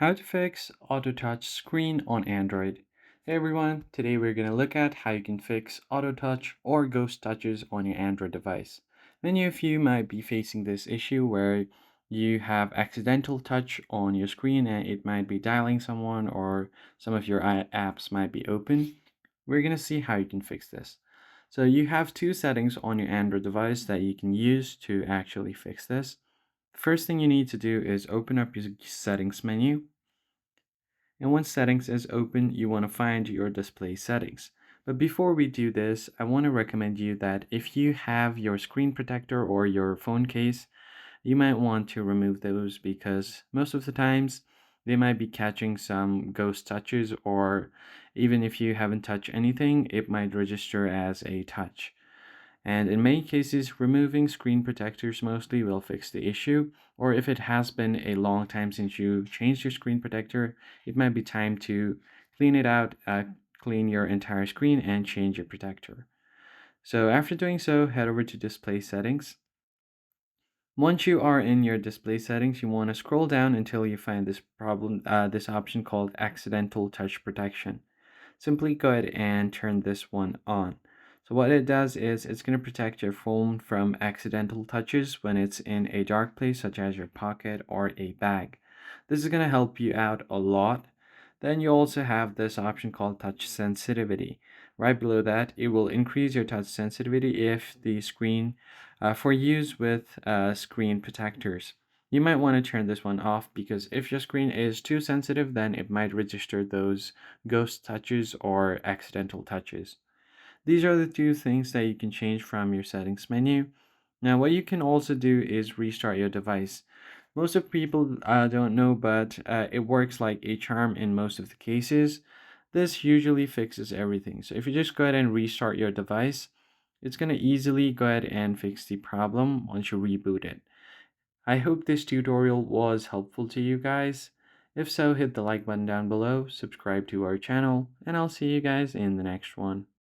How to fix auto touch screen on Android. Hey everyone, today we're going to look at how you can fix auto touch or ghost touches on your Android device. Many of you might be facing this issue where you have accidental touch on your screen and it might be dialing someone or some of your apps might be open. We're going to see how you can fix this. So you have two settings on your Android device that you can use to actually fix this. First thing you need to do is open up your settings menu, and once settings is open, you want to find your display settings. But before we do this, I want to recommend you that if you have your screen protector or your phone case, you might want to remove those because most of the times they might be catching some ghost touches, or even if you haven't touched anything, it might register as a touch. And in many cases, removing screen protectors mostly will fix the issue. Or if it has been a long time since you changed your screen protector, it might be time to clean it out, clean your entire screen, and change your protector. So after doing so, head over to display settings. Once you are in your display settings, you want to scroll down until you find this option called accidental touch protection. Simply go ahead and turn this one on. So what it does is it's going to protect your phone from accidental touches when it's in a dark place such as your pocket or a bag. This is going to help you out a lot. Then you also have this option called touch sensitivity. Right below that, it will increase your touch sensitivity if the screen for use with screen protectors. You might want to turn this one off because if your screen is too sensitive, then it might register those ghost touches or accidental touches. These are the two things that you can change from your settings menu. Now, what you can also do is restart your device. Most of people don't know, but it works like a charm in most of the cases. This usually fixes everything. So if you just go ahead and restart your device, it's going to easily go ahead and fix the problem once you reboot it. I hope this tutorial was helpful to you guys. If so, hit the like button down below, subscribe to our channel, and I'll see you guys in the next one.